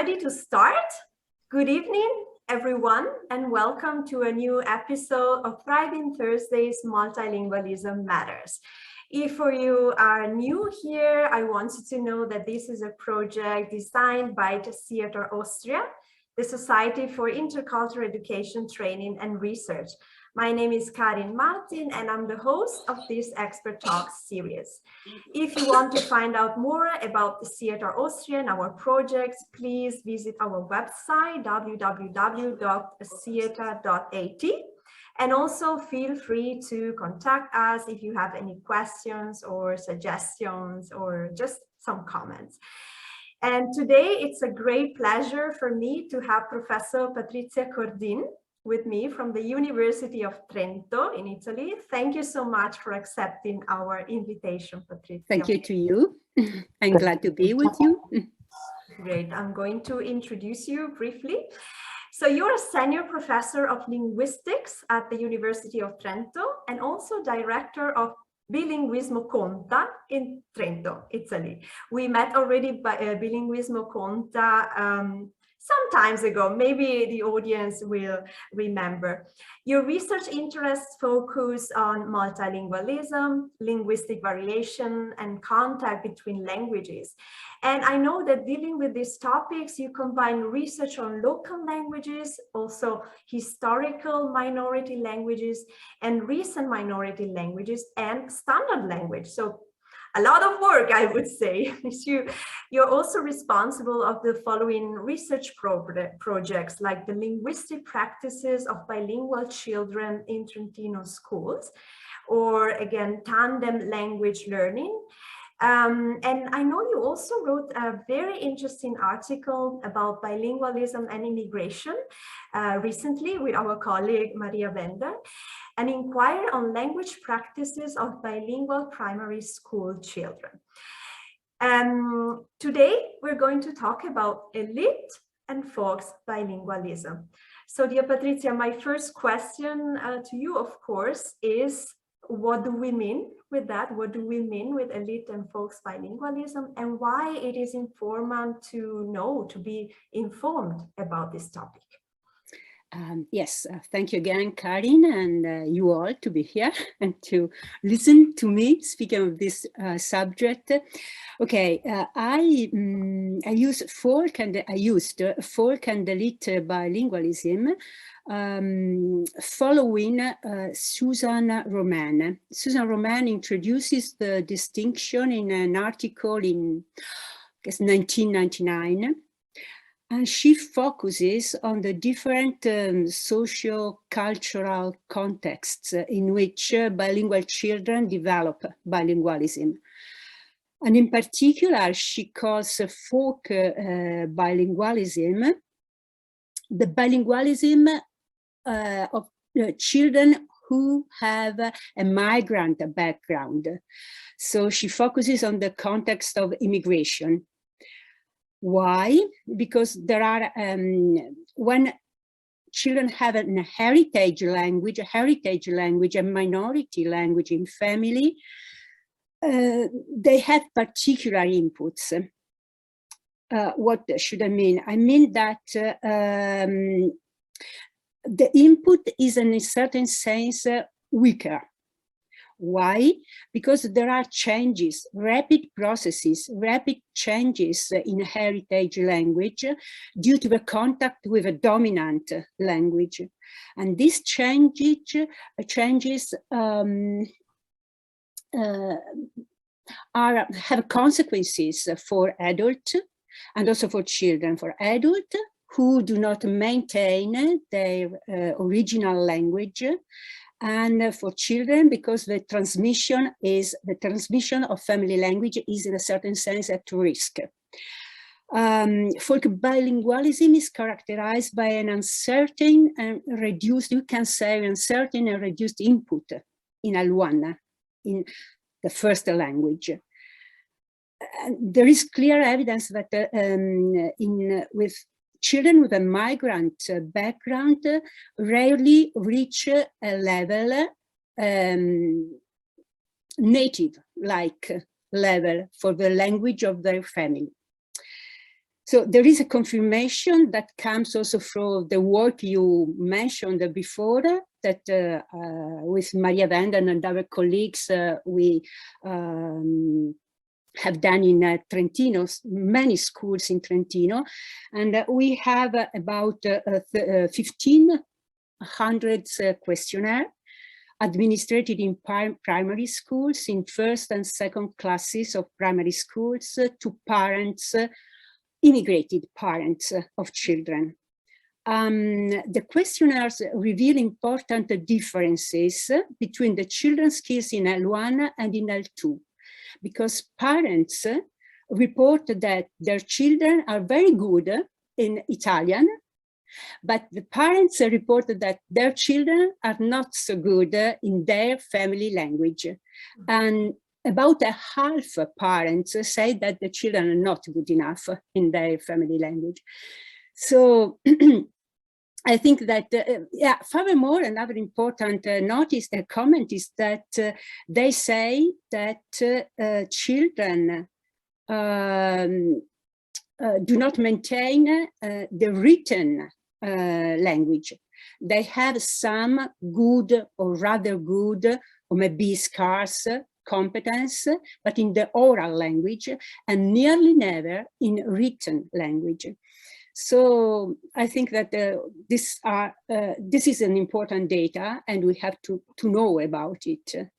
ready to start? Good evening, everyone, and welcome to a new episode of Thriving Thursdays Multilingualism Matters. If you are new here, I want you to know that this is a project designed by the SIETAR Austria, the Society for Intercultural Education, Training and Research. My name is Karin and I'm the host of this Expert Talks series. If you want to find out more about the SIETAR Austria and our projects, please visit our website www.sietar.at, and also feel free to contact us if you have any questions or suggestions or just some comments. And today it's a great pleasure for me to have Professor Patrizia Cordin with me from the University of Trento in Italy. Thank you so much for accepting our invitation, Patrizia. Thank you to you. I'm glad to be with you. Great. I'm going to introduce you briefly. So you're a senior professor of linguistics at the University of Trento and also director of Bilingualism Conta in Trento, Italy. We met already by Bilingualism Conta some times ago, maybe the audience will remember. Your research interests focus on multilingualism, linguistic variation, and contact between languages. And I know that dealing with these topics, you combine research on local languages, also historical minority languages, and recent minority languages, and standard language. So a lot of work, I would say. You're also responsible of the following research projects, like the linguistic practices of bilingual children in Trentino schools, or again, tandem language learning. And I know you also wrote a very interesting article about bilingualism and immigration recently with our colleague Maria Bender, an inquiry on language practices of bilingual primary school children. Today, we're going to talk about elite and folks bilingualism. So, dear Patrizia, my first question to you, of course, is what do we mean with that? What do we mean with elite and folks bilingualism, and why it is important to know, to be informed about this topic? Yes, thank you again, Karin, and you all to be here and to listen to me speaking of this subject. Okay, I used folk and elite bilingualism following Susan Roman. Susan Roman introduces the distinction in an article in, I guess, 1999. And she focuses on the different socio-cultural contexts in which bilingual children develop bilingualism. And in particular, she calls folk bilingualism the bilingualism of children who have a migrant background. So she focuses on the context of immigration. Why? Because there are, when children have a heritage language, a minority language in family, they have particular inputs. What should I mean? I mean that the input is in a certain sense weaker. Why? Because there are changes, rapid processes, rapid changes in heritage language due to the contact with a dominant language. And these changes have consequences for adults and also for children. For adults who do not maintain their original language, and for children, because the transmission of family language is in a certain sense at risk. Folk bilingualism is characterized by an uncertain and reduced, you can say uncertain and reduced input in Al1, in the first language. There is clear evidence that with children with a migrant background rarely reach a level, native-like level for the language of their family. So there is a confirmation that comes also from the work you mentioned before, that with Maria Vanden and our colleagues, we have done in Trentino, many schools in Trentino, and we have about 1,500 questionnaire administered in primary schools, in first and second classes of primary schools, to parents, immigrated parents of children. The questionnaires reveal important differences between the children's skills in L1 and in L2, because parents report that their children are very good in Italian, but the parents report that their children are not so good in their family language. And about a half of parents say that the children are not good enough in their family language. So I think that, yeah, furthermore, another important comment is that they say that children do not maintain the written language. They have some good or rather good, or maybe scarce competence, but in the oral language, and nearly never in written language. So I think that this is an important data, and we have to know about it.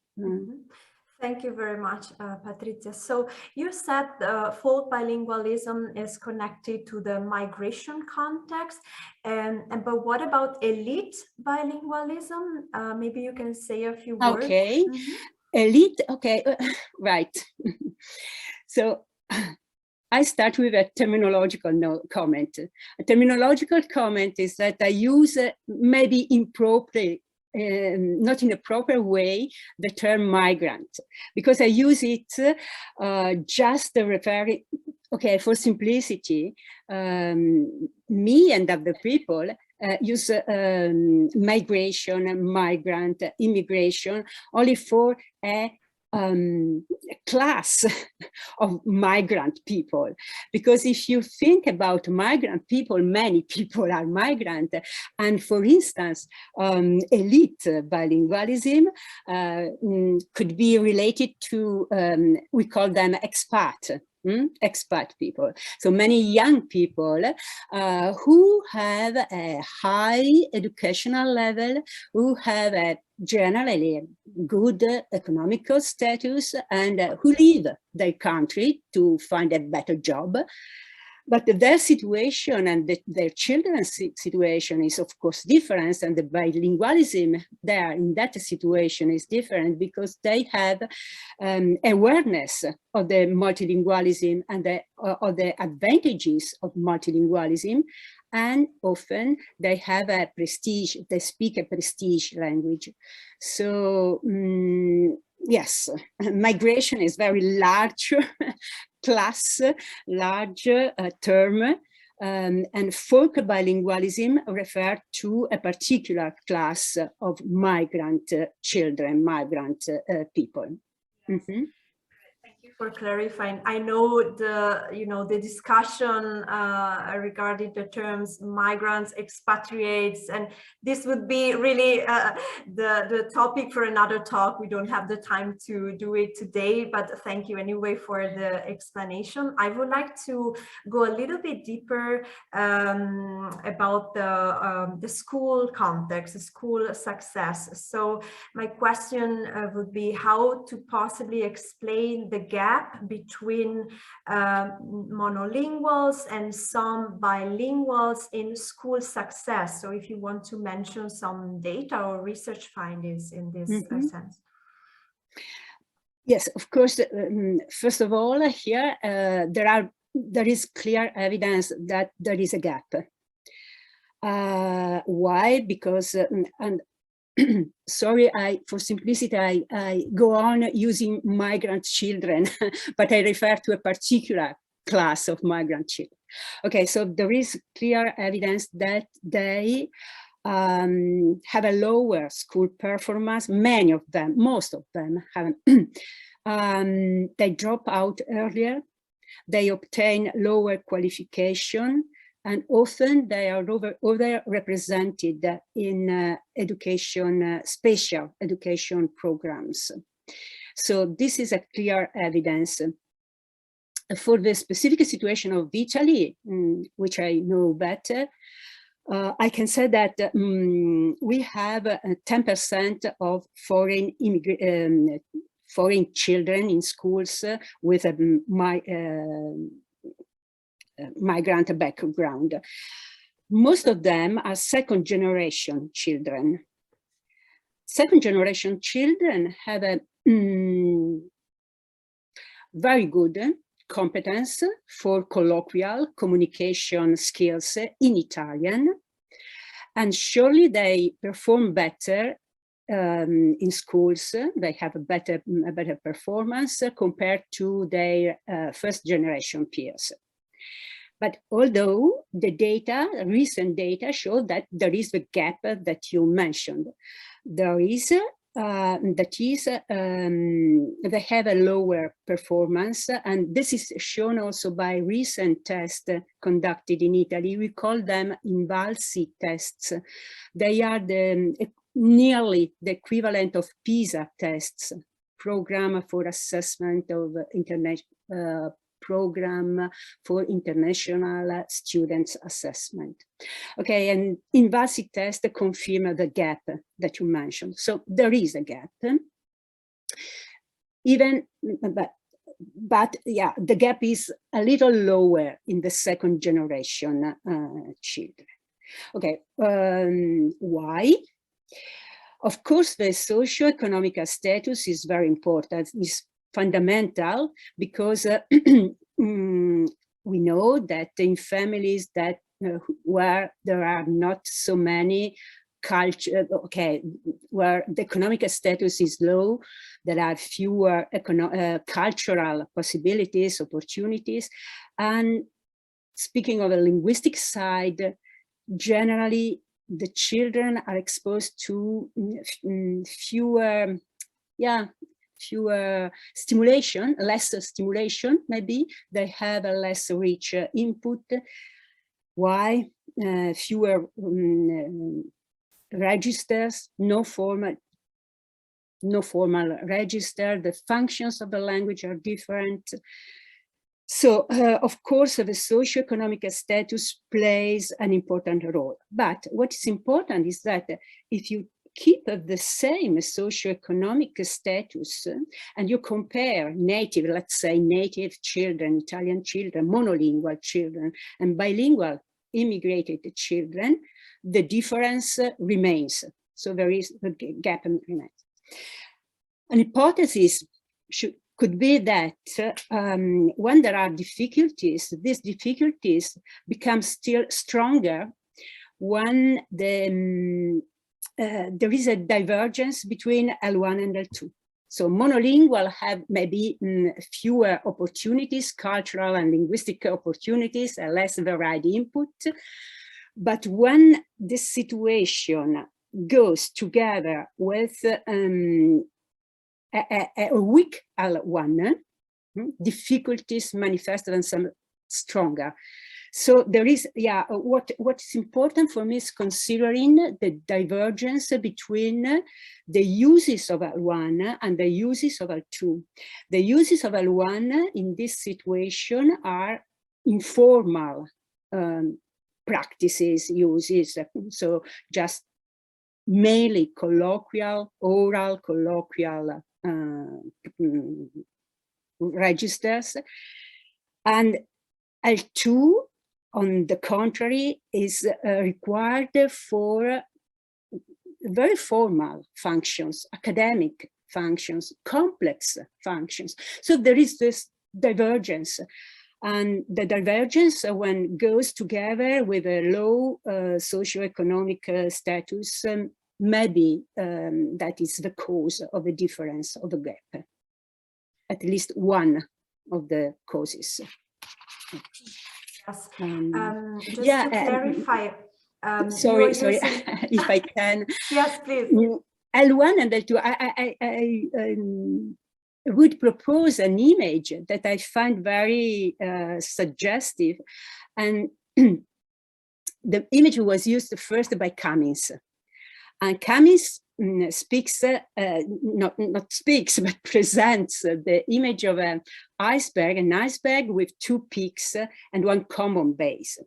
Thank you very much, Patrizia. So you said full bilingualism is connected to the migration context, but what about elite bilingualism? Maybe you can say a few words. Okay, elite. Okay, right. So I start with a terminological comment. A terminological comment is that I use maybe improperly, not in a proper way, the term migrant, because I use it just referring, okay, for simplicity, me and other people use migration, migrant, immigration only for a class of migrant people, because if you think about migrant people, many people are migrant, and for instance, elite bilingualism could be related to, we call them expat. Expat people. So many young people who have a high educational level, who have a generally good economical status, and who leave their country to find a better job. But their situation and their children's situation is of course different, and the bilingualism there in that situation is different, because they have awareness of the multilingualism and of the advantages of multilingualism, and often they have a prestige, they speak a prestige language. So yes, migration is very large class, large term, and folk bilingualism refer to a particular class of migrant children, migrant people. Thank you for clarifying. I know the discussion regarding the terms migrants, expatriates, and this would be really the topic for another talk. We don't have the time to do it today, but thank you anyway for the explanation. I would like to go a little bit deeper about the school context, the school success. So my question would be how to possibly explain the gap between monolinguals and some bilinguals in school success. So if you want to mention some data or research findings in this sense. Yes, of course. First of all, here there is clear evidence that there is a gap. Why? Because sorry, for simplicity, I go on using migrant children, but I refer to a particular class of migrant children. Okay, so there is clear evidence that they have a lower school performance. Many of them, most of them have, they drop out earlier. They obtain lower qualification, and often they are overrepresented in special education programs. So this is a clear evidence. For the specific situation of Italy, which I know better, I can say that we have 10% of foreign children in schools with a migrant background. Most of them are second generation children. Second generation children have a very good competence for colloquial communication skills in Italian, and surely they perform better in schools. They have a better performance compared to their first generation peers. But although the data, recent data, show that there is the gap that you mentioned, there is they have a lower performance, and this is shown also by recent tests conducted in Italy. We call them Invalsi tests. They are nearly the equivalent of PISA tests, Program for Assessment of Program for International Students Assessment. Okay, and Invalsi test confirm the gap that you mentioned. So there is a gap. But yeah, the gap is a little lower in the second generation children. Okay, why? Of course, the socioeconomic status is very important. It's fundamental because we know that in families that where there are not so many culture, where the economic status is low, there are fewer cultural possibilities, opportunities. And speaking of a linguistic side, generally the children are exposed to fewer stimulation, less stimulation, maybe. They have a less rich input. Why? Fewer registers, no formal register. The functions of the language are different. So, of course, the socioeconomic status plays an important role. But what is important is that if you keep the same socioeconomic status and you compare native, let's say native children, Italian children, monolingual children, and bilingual immigrated children, the difference remains. So there is the gap remains. An hypothesis could be that when there are difficulties, these difficulties become still stronger when there is a divergence between L1 and L2. So monolingual have maybe fewer opportunities, cultural and linguistic opportunities, a less varied input. But when this situation goes together with a weak L1, difficulties manifest themselves stronger. So there is, what's important for me is considering the divergence between the uses of L1 and the uses of L2. The uses of L1 in this situation are informal practices, uses, so just mainly colloquial, oral colloquial registers. And L2, on the contrary, is required for very formal functions, academic functions, complex functions. So there is this divergence. And the divergence, when goes together with a low socioeconomic status, maybe that is the cause of the difference of the gap. At least one of the causes. Yes. Just to clarify. Sorry, if I can. Yes, please. L1 and L2, would propose an image that I find very suggestive. And the image was used first by Cummins. And Cummins speaks, not speaks, but presents the image of an iceberg with two peaks and one common base.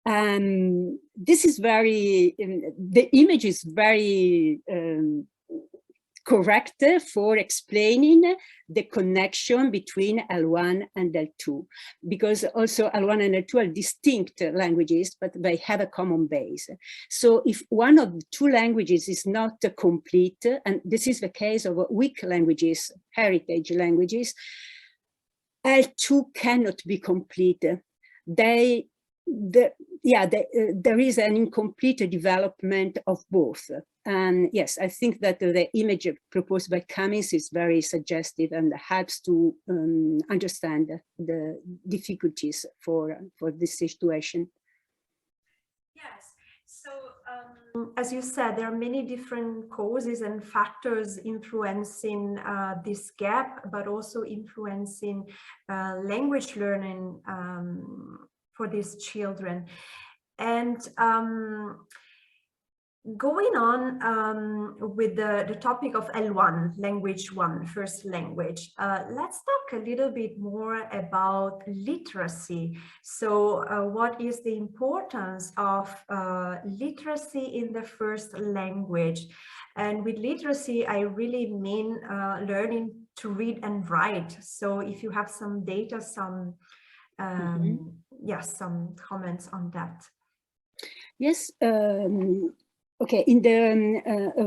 This is very, the image is very correct for explaining the connection between L1 and L2, because also L1 and L2 are distinct languages, but they have a common base. So if one of the two languages is not complete, and this is the case of weak languages, heritage languages, L2 cannot be complete. There is an incomplete development of both. And yes, I think that the image proposed by Cummins is very suggestive and helps to understand the difficulties for this situation. Yes, so as you said, there are many different causes and factors influencing this gap, but also influencing language learning for these children. And going on with the topic of L1, language one, first language, let's talk a little bit more about literacy. So what is the importance of literacy in the first language? And with literacy, I really mean learning to read and write. So if you have some data, some yes, some comments on that. Yes. Okay, in the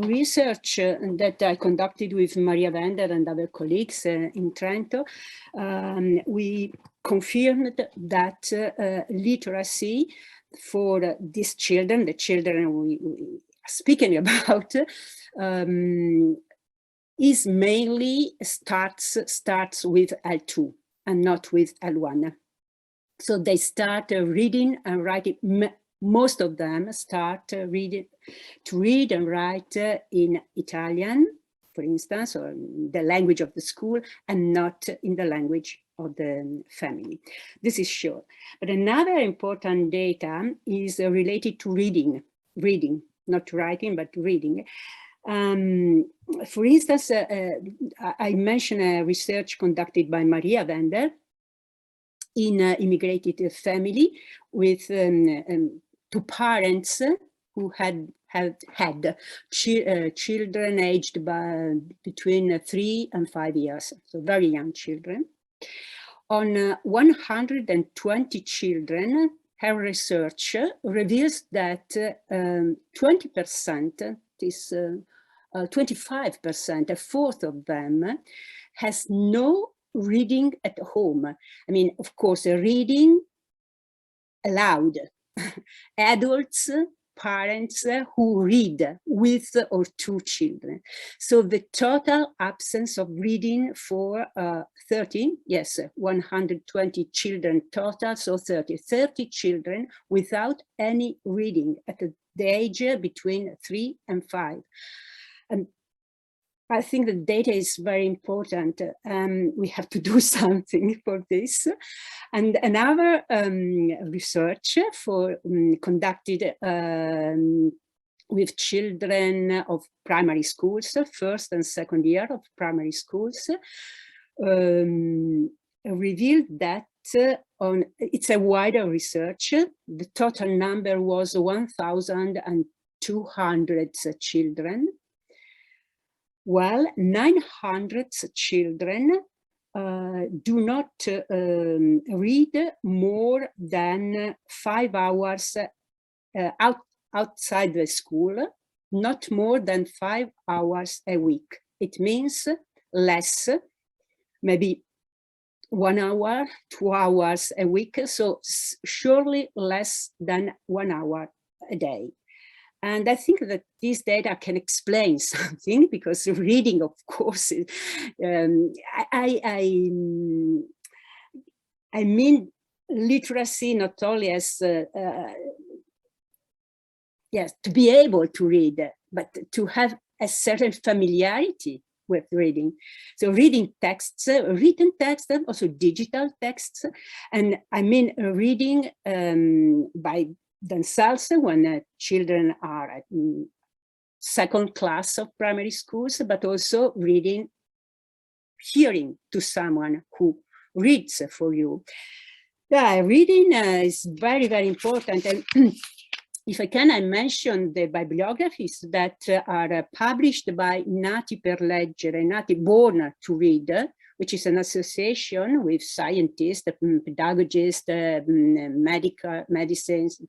research that I conducted with Maria Vender and other colleagues in Trento, we confirmed that literacy for these children, the children we are speaking about, is mainly starts with L2 and not with L1. So they start reading and writing. Most of them start to read and write in Italian, for instance, or the language of the school, and not in the language of the family. This is sure. But another important data is related to reading, not writing, but reading. For instance, I mentioned a research conducted by Maria Vender in immigrated family with two parents who had children aged between 3 and 5 years, so very young children. On 120 children, her research reveals that 20%, 25%, a fourth of them, has no reading at home. I mean, of course, reading aloud. Adults, parents who read with or to children. So the total absence of reading for 120 children total, so 30 children without any reading at the age between 3 and 5. And I think the data is very important. We have to do something for this. And another research conducted with children of primary schools, first and second year of primary schools, revealed that it's a wider research. The total number was 1,200 children. Well, 900 children do not read more than 5 hours outside the school, not more than 5 hours a week. It means less, maybe 1 hour, 2 hours a week, so surely less than 1 hour a day. And I think that this data can explain something, because reading, of course, I mean literacy not only as yes, to be able to read, but to have a certain familiarity with reading. So reading texts, written texts, and also digital texts. And I mean reading by themselves when children are at second class of primary schools, but also reading, hearing to someone who reads for you. Yeah, reading is very, very important. And if I can, I mention the bibliographies that are published by Nati per Leggere, Nati Born to Read, which is an association with scientists, pedagogists, medicines,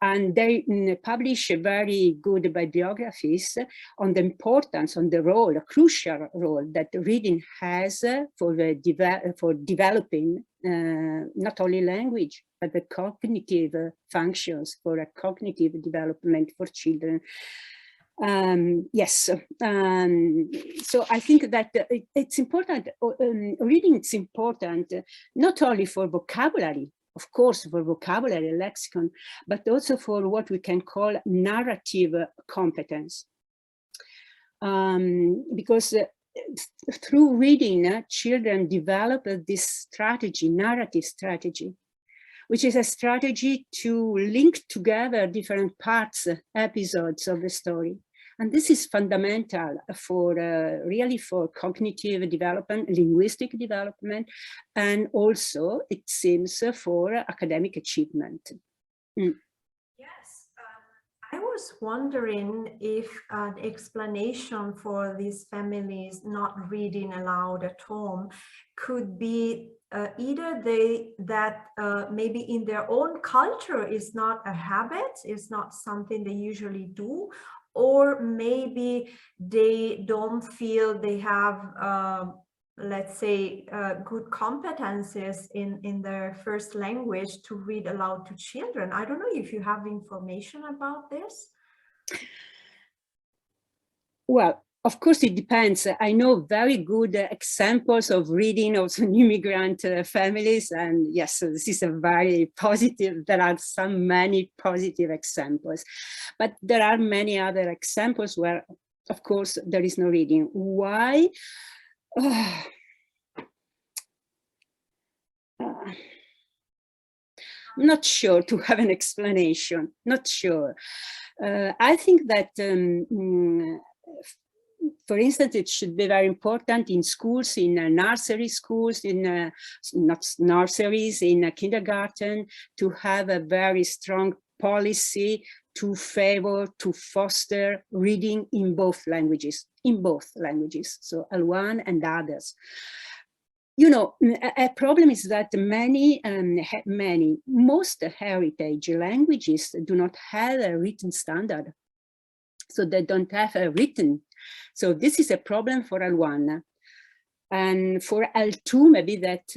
and they publish very good bibliographies on the importance, on the role, a crucial role that reading has for developing not only language, but the cognitive functions, for a cognitive development for children. Yes, so I think that it's important, reading is important, not only for vocabulary, of course, for vocabulary, lexicon, but also for what we can call narrative competence. Because through reading, children develop this strategy, narrative strategy, which is a strategy to link together different parts, episodes of the story. And this is fundamental for really for cognitive development, linguistic development, and also it seems for academic achievement. Yes, I was wondering if an explanation for these families not reading aloud at home could be either that maybe in their own culture is not a habit, is not something they usually do, or maybe they don't feel they have, let's say, good competences in their first language to read aloud to children. I don't know if you have information about this. Well, of course, it depends. I know very good examples of reading also in immigrant families. And yes, so this is a very positive, there are many positive examples. But there are many other examples where, of course, there is no reading. Why? I'm not sure to have an explanation, not sure. I think that for instance, it should be very important in schools, in nursery schools, in not nurseries, in kindergarten, to have a very strong policy to favor, to foster reading in both languages, so L1 and others. You know, a problem is that most heritage languages do not have a written standard. So they don't have a written. So this is a problem for L1. And for L2, maybe that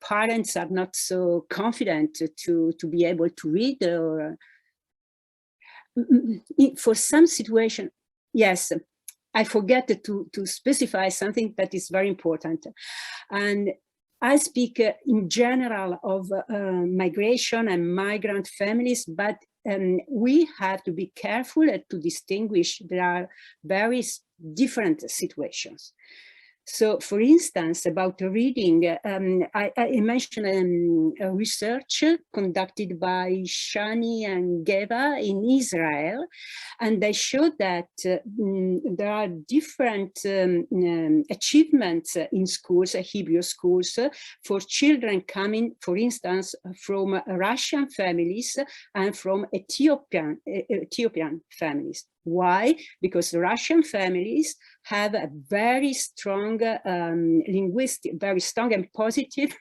parents are not so confident to be able to read, or for some situation, yes, I forget to specify something that is very important. And I speak in general of migration and migrant families, but we have to be careful to distinguish. There are very different situations. So, for instance, about reading, I mentioned a research conducted by Shani and Geva in Israel, and they showed that there are different achievements in schools, Hebrew schools, for children coming, for instance, from Russian families and from Ethiopian families. Why? Because Russian families have a very strong very strong and positive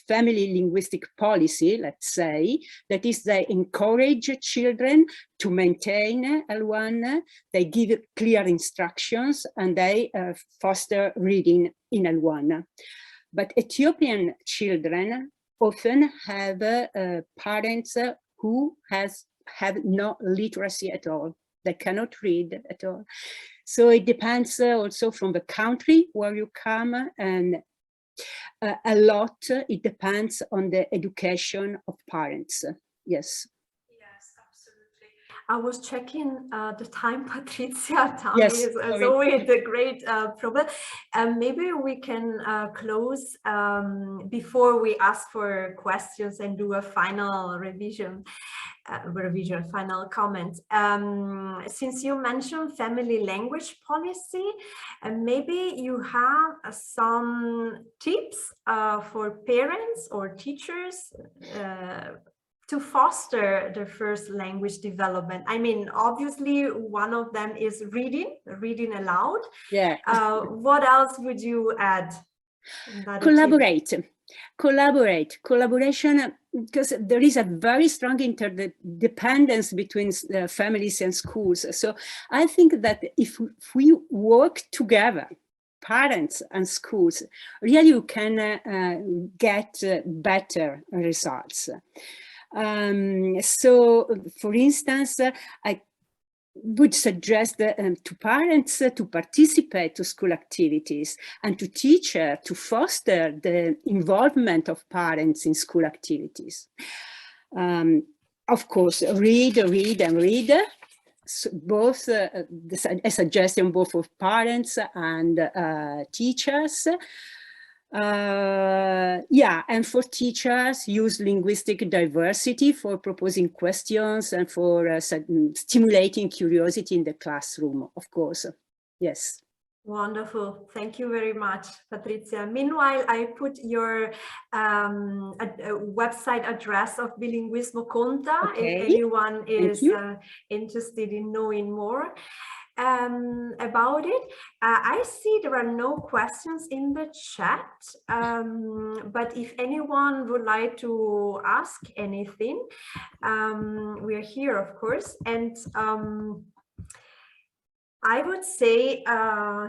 family linguistic policy, let's say, that is they encourage children to maintain L1, they give clear instructions, and they foster reading in L1. But Ethiopian children often have parents who have no literacy at all. They cannot read at all. So it depends also from the country where you come, and a lot, it depends on the education of parents. Yes. Yes, I was checking the time, Patrizia. Time Yes, is always a great problem. Maybe we can close before we ask for questions and do a final revision. Final comment. Since you mentioned family language policy, maybe you have some tips for parents or teachers to foster the first language development. I mean, obviously, one of them is reading aloud. Yeah. What else would you add? Collaboration, because there is a very strong interdependence between families and schools. So I think that if we work together, parents and schools, really you can get better results. So, for instance, I would suggest to parents to participate to school activities, and to teachers to foster the involvement of parents in school activities. Of course, read. So both a suggestion both of parents and teachers. And for teachers, use linguistic diversity for proposing questions and for stimulating curiosity in the classroom, of course. Yes. Wonderful. Thank you very much, Patrizia. Meanwhile, I put your website address of Bilinguismo Conta, Okay. if anyone is interested in knowing more about it. I see there are no questions in the chat, but if anyone would like to ask anything, we're here, of course. And I would say,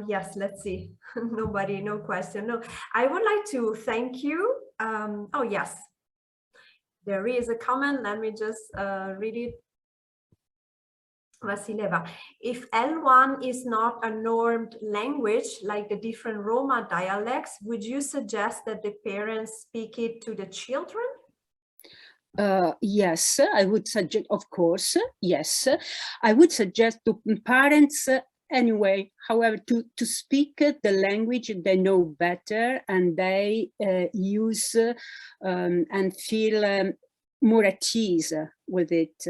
yes, let's see. No question. No, I would like to thank you. Oh, yes, there is a comment. Let me just read it. Vasileva, if L1 is not a normed language like the different Roma dialects, would you suggest that the parents speak it to the children? Yes, I would suggest, of course, yes. I would suggest to parents anyway, however, to speak the language they know better and they use and feel more at ease with it.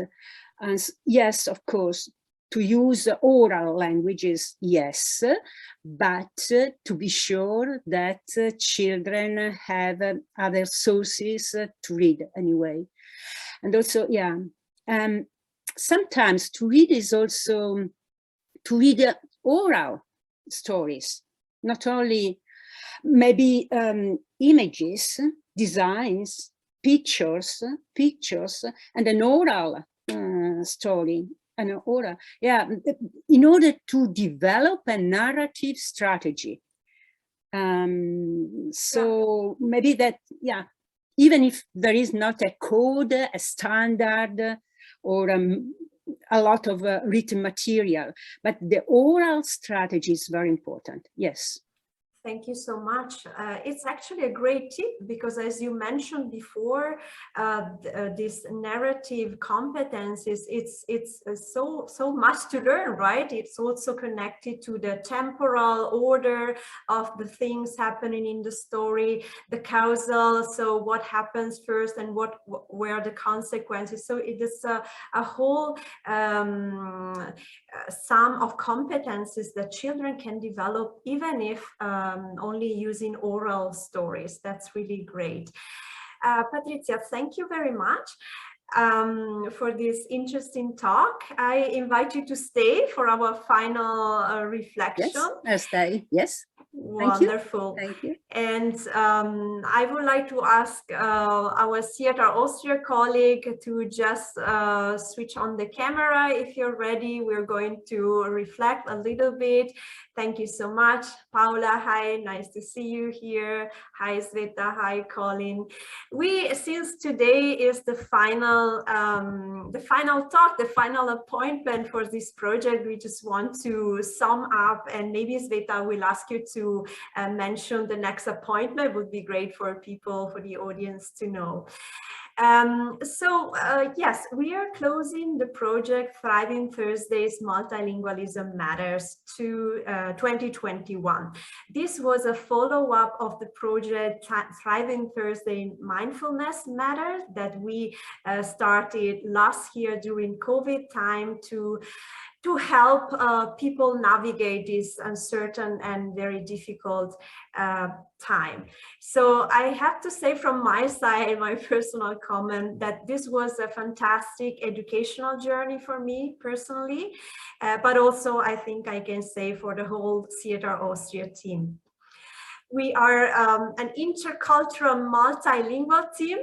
And yes, of course, to use oral languages, yes, but to be sure that children have other sources to read anyway. And also, yeah, sometimes to read is also to read oral stories, not only maybe images, designs, pictures, and an oral story, an oral, yeah, in order to develop a narrative strategy. So maybe that, yeah, even if there is not a code, a standard, or a lot of written material, but the oral strategy is very important, yes. Thank you so much. It's actually a great tip because, as you mentioned before, this narrative competences, it's so much to learn, right? It's also connected to the temporal order of the things happening in the story, the causal. So what happens first and where are the consequences? So it is a whole sum of competences that children can develop, even if only using oral stories. That's really great. Patrizia, thank you very much for this interesting talk. I invite you to stay for our final reflection. Yes, I'll stay. Yes. Wonderful. Thank you. And I would like to ask our SIETAR Austria colleague to just switch on the camera. If you're ready, we're going to reflect a little bit. Thank you so much. Paula, hi, nice to see you here. Hi, Sveta, hi, Colin. Since today is the final talk, the final appointment for this project, we just want to sum up, and maybe Sveta will ask you to mention the next appointment. Would be great for people, for the audience to know. Yes, we are closing the project Thriving Thursdays Multilingualism Matters to 2021. This was a follow-up of the project Thriving Thursday Mindfulness Matters that we started last year during COVID time to help people navigate this uncertain and very difficult time. So I have to say from my side, my personal comment, that this was a fantastic educational journey for me personally, but also I think I can say for the whole SIETAR Austria team. We are an intercultural multilingual team,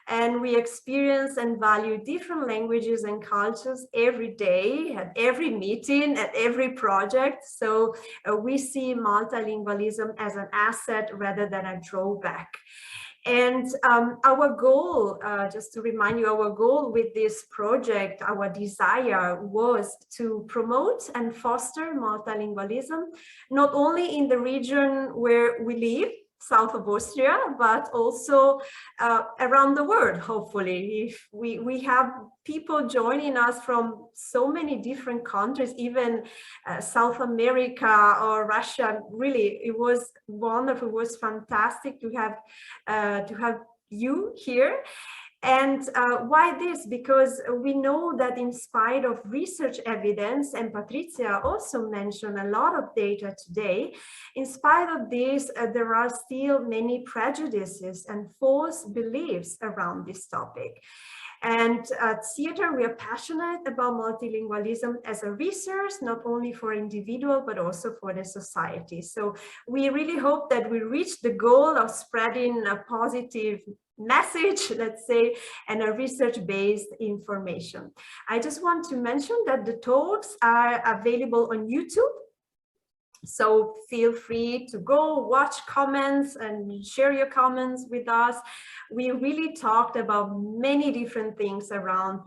and we experience and value different languages and cultures every day, at every meeting, at every project. So we see multilingualism as an asset rather than a drawback. And our goal, just to remind you, our goal with this project, our desire was to promote and foster multilingualism, not only in the region where we live, south of Austria, but also around the world, hopefully. If we have people joining us from so many different countries, even South America or Russia. Really, it was wonderful, it was fantastic to have you here. And why this? Because we know that in spite of research evidence, and Patrizia also mentioned a lot of data today, in spite of this, there are still many prejudices and false beliefs around this topic. And at SIETAR, we are passionate about multilingualism as a resource, not only for individual, but also for the society. So we really hope that we reach the goal of spreading a positive message, let's say, and a research-based information. I just want to mention that the talks are available on YouTube. So feel free to go watch comments and share your comments with us. We really talked about many different things around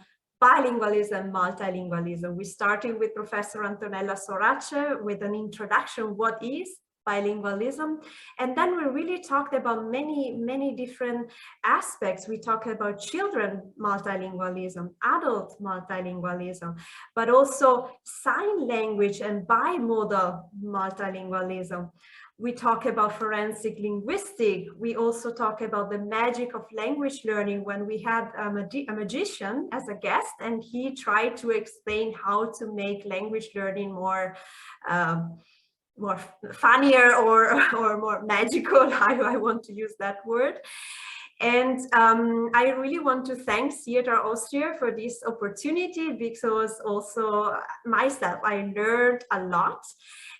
bilingualism, multilingualism. We started with Professor Antonella Sorace with an introduction, what is bilingualism? And then we really talked about many different aspects. We talked about children multilingualism, adult multilingualism, but also sign language and bimodal multilingualism. We talk about forensic linguistics. We also talk about the magic of language learning when we had a magician as a guest, and he tried to explain how to make language learning more funnier or more magical. I want to use that word. And I really want to thank SIETAR Austria for this opportunity, because also myself, I learned a lot.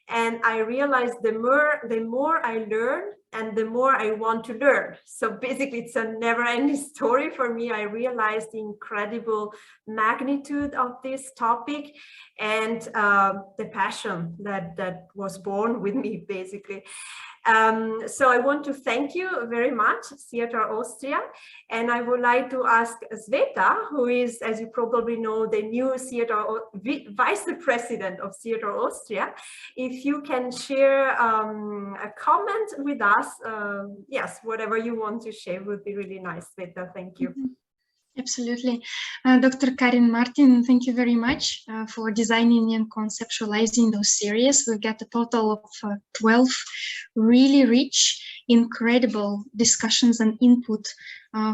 And I realized the more I learn, and the more I want to learn. So basically, it's a never-ending story for me. I realized the incredible magnitude of this topic and the passion that was born with me, basically. So I want to thank you very much, SIETAR Austria, and I would like to ask Sveta, who is, as you probably know, the new Vice President of SIETAR Austria, if you can share a comment with us. Yes, whatever you want to share would be really nice, Sveta. Thank you. Absolutely. Dr. Karin Martin, thank you very much for designing and conceptualizing those series. We've got a total of 12 really rich, incredible discussions and input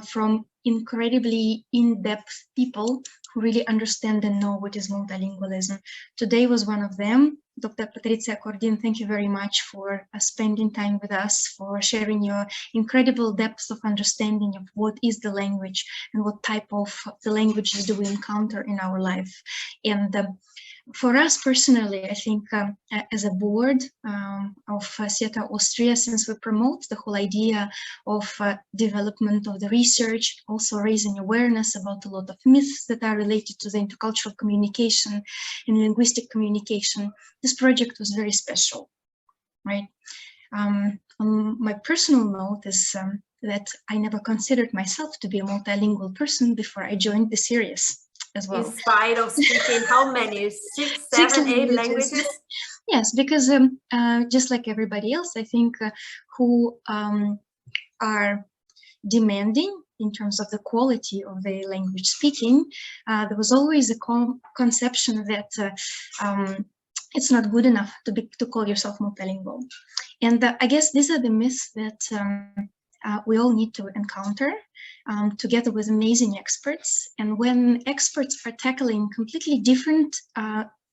from incredibly in-depth people who really understand and know what is multilingualism. Today was one of them. Dr. Patrizia Cordin, thank you very much for spending time with us, for sharing your incredible depth of understanding of what is the language and what type of the languages do we encounter in our life. And for us personally, I think as a board of SIETAR Austria, since we promote the whole idea of development of the research, also raising awareness about a lot of myths that are related to the intercultural communication and linguistic communication, this project was very special, right? On my personal note is that I never considered myself to be a multilingual person before I joined the series as well. In spite of speaking how many? 6, 7, 8 languages? Yes, because just like everybody else, I think who are demanding in terms of the quality of the language speaking, there was always a conception that it's not good enough to call yourself multilingual. And I guess these are the myths that we all need to encounter together with amazing experts. And when experts are tackling completely different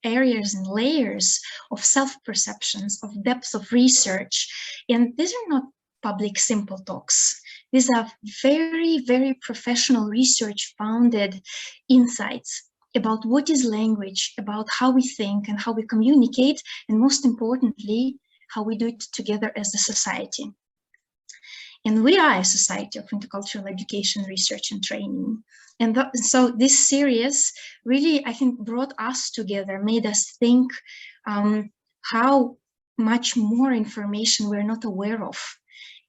areas and layers of self-perceptions, of depth of research, and these are not public simple talks. These are very, very professional research founded insights about what is language, about how we think and how we communicate, and most importantly, how we do it together as a society. And we are a society of intercultural education, research, and training. And so this series really, I think, brought us together, made us think how much more information we're not aware of.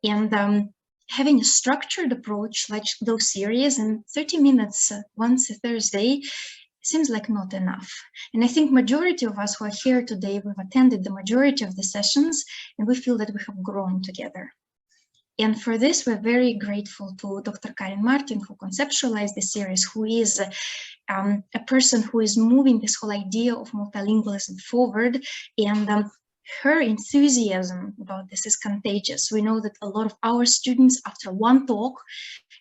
And having a structured approach like those series and 30 minutes once a Thursday seems like not enough. And I think majority of us who are here today, we've attended the majority of the sessions, and we feel that we have grown together. And for this, we're very grateful to Dr. Karin Martin, who conceptualized the series, who is a person who is moving this whole idea of multilingualism forward. And her enthusiasm about this is contagious. We know that a lot of our students, after one talk,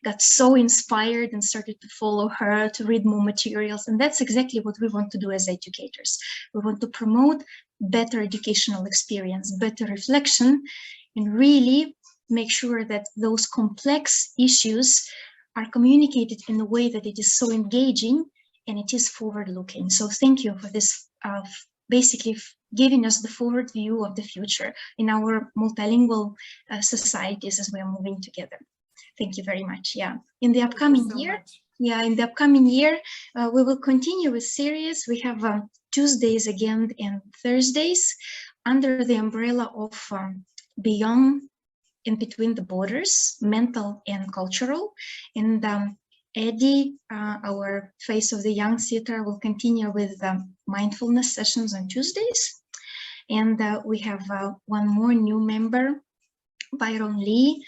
got so inspired and started to follow her, to read more materials. And that's exactly what we want to do as educators. We want to promote better educational experience, better reflection, and really make sure that those complex issues are communicated in a way that it is so engaging and it is forward-looking. So thank you for this, basically giving us the forward view of the future in our multilingual societies as we are moving together. Thank you very much. Yeah, in the upcoming year, we will continue with series. We have Tuesdays again and Thursdays under the umbrella of Beyond and Between the Borders, mental and cultural. And Eddie, our face of the young SIETAR, will continue with mindfulness sessions on Tuesdays. And we have one more new member, Byron Lee.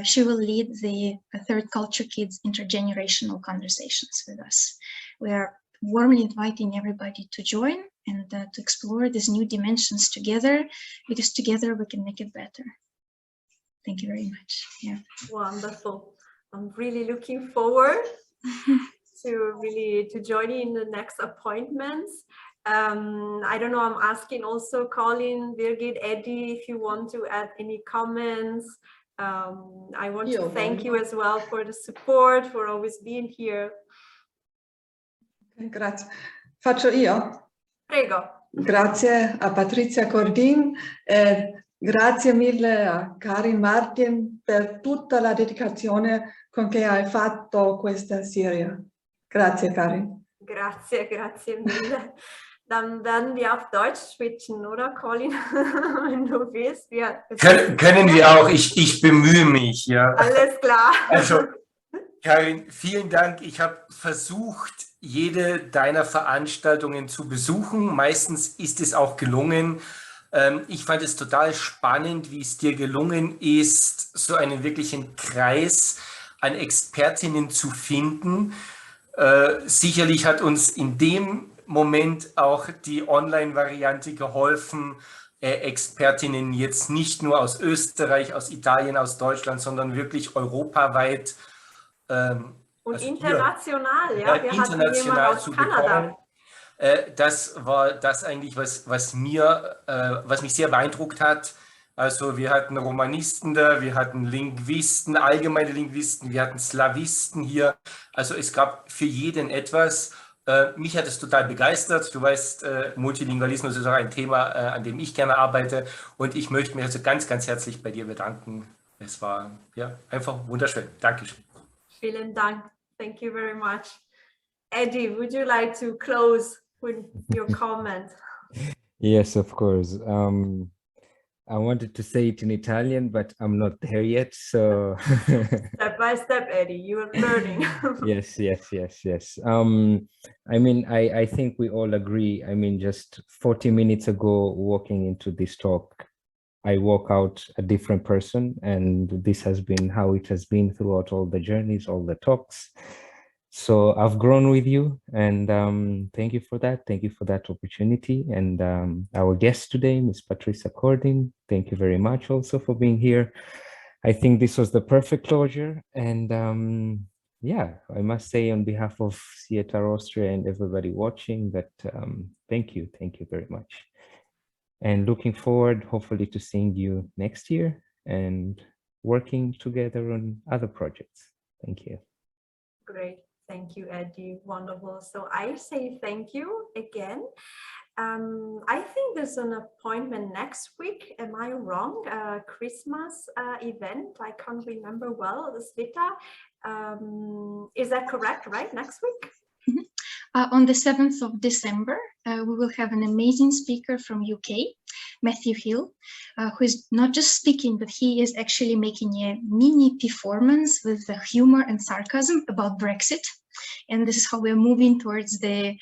She will lead the Third Culture Kids intergenerational conversations with us. We are warmly inviting everybody to join and to explore these new dimensions together, because together we can make it better. Thank you very much. Yeah. Wonderful. I'm really looking forward to joining in the next appointments. I don't know, I'm asking also Colin, Birgit, Eddie, if you want to add any comments. I want to thank you as well for the support, for always being here. Grazie. Faccio io? Prego. Grazie a Patrizia Cordin. Grazie mille a Karin Martin per tutta la dedicazione con che hai fatto questa serie. Grazie, Karin. Grazie, grazie mille. Dann werden wir auf Deutsch switchen, oder Colin? Wenn du willst. Können wir auch, ich bemühe mich. Ja. Alles klar. Also, Karin, vielen Dank. Ich habe versucht, jede deiner Veranstaltungen zu besuchen. Meistens ist es auch gelungen. Ich fand es total spannend, wie es dir gelungen ist, so einen wirklichen Kreis an Expertinnen zu finden. Sicherlich hat uns in dem Moment auch die Online-Variante geholfen, Expertinnen jetzt nicht nur aus Österreich, aus Italien, aus Deutschland, sondern wirklich europaweit und international, ja, wir international hatten jemanden aus Kanada. Das war das eigentlich, was mich sehr beeindruckt hat. Also wir hatten Romanisten da, wir hatten Linguisten, allgemeine Linguisten, wir hatten Slawisten hier. Also es gab für jeden etwas. Mich hat es total begeistert. Du weißt, Multilingualismus ist auch ein Thema, an dem ich gerne arbeite. Und ich möchte mich also ganz, ganz herzlich bei dir bedanken. Es war ja einfach wunderschön. Dankeschön. Vielen Dank. Thank you very much. Eddie, would you like to close with your comment? Yes, of course. I wanted to say it in Italian, but I'm not there yet. So step by step, Eddie, you are learning. Yes. I mean, I think we all agree. I mean, just 40 minutes ago, walking into this talk, I walk out a different person, and this has been how it has been throughout all the journeys, all the talks. So I've grown with you, and thank you for that. Thank you for that opportunity. And our guest today, Ms. Patrizia Cordin, thank you very much also for being here. I think this was the perfect closure. And yeah, I must say on behalf of SIETAR Austria and everybody watching that thank you very much. And looking forward, hopefully, to seeing you next year and working together on other projects. Thank you. Great. Thank you, Eddie. Wonderful. So I say thank you again. I think there's an appointment next week. Am I wrong? Christmas event. I can't remember well. The SIETAR. Is that correct, right? Next week? On the 7th of December, we will have an amazing speaker from UK, Matthew Hill, who is not just speaking, but he is actually making a mini performance with humor and sarcasm about Brexit. And this is how we're moving towards the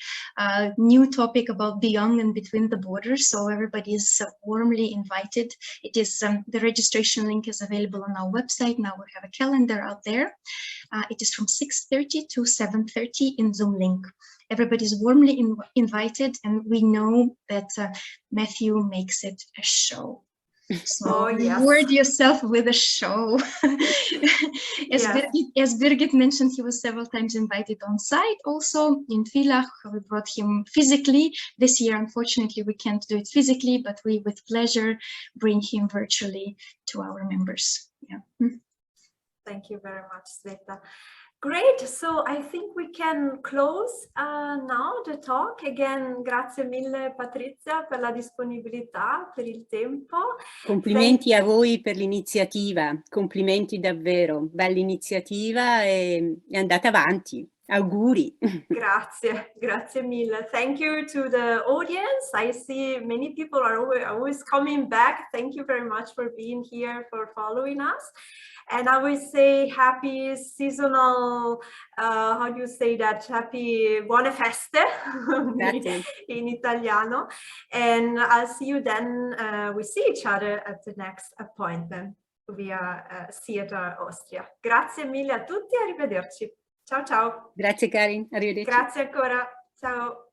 new topic about beyond and between the borders. So everybody is warmly invited. It is the registration link is available on our website. Now we have a calendar out there. It is from 6:30 to 7:30 in Zoom link. Everybody is warmly invited, and we know that Matthew makes it a show. So reward yourself with a show. As Birgit mentioned, he was several times invited on site. Also in Villach, we brought him physically. This year, unfortunately, we can't do it physically, but we with pleasure bring him virtually to our members. Yeah. Thank you very much, Sveta. Great, so I think we can close now the talk. Again, grazie mille Patrizia per la disponibilità, per il tempo. Complimenti a voi per l'iniziativa, complimenti davvero, bella iniziativa e andate avanti. Auguri. Grazie, grazie mille. Thank you to the audience. I see many people are always coming back. Thank you very much for being here, for following us. And I will say happy seasonal, how do you say that? Happy buone feste in Italiano. And I'll see you then. We see each other at the next appointment via SIETAR Austria. Grazie mille a tutti, arrivederci. Ciao ciao. Grazie Karin, arrivederci. Grazie ancora. Ciao.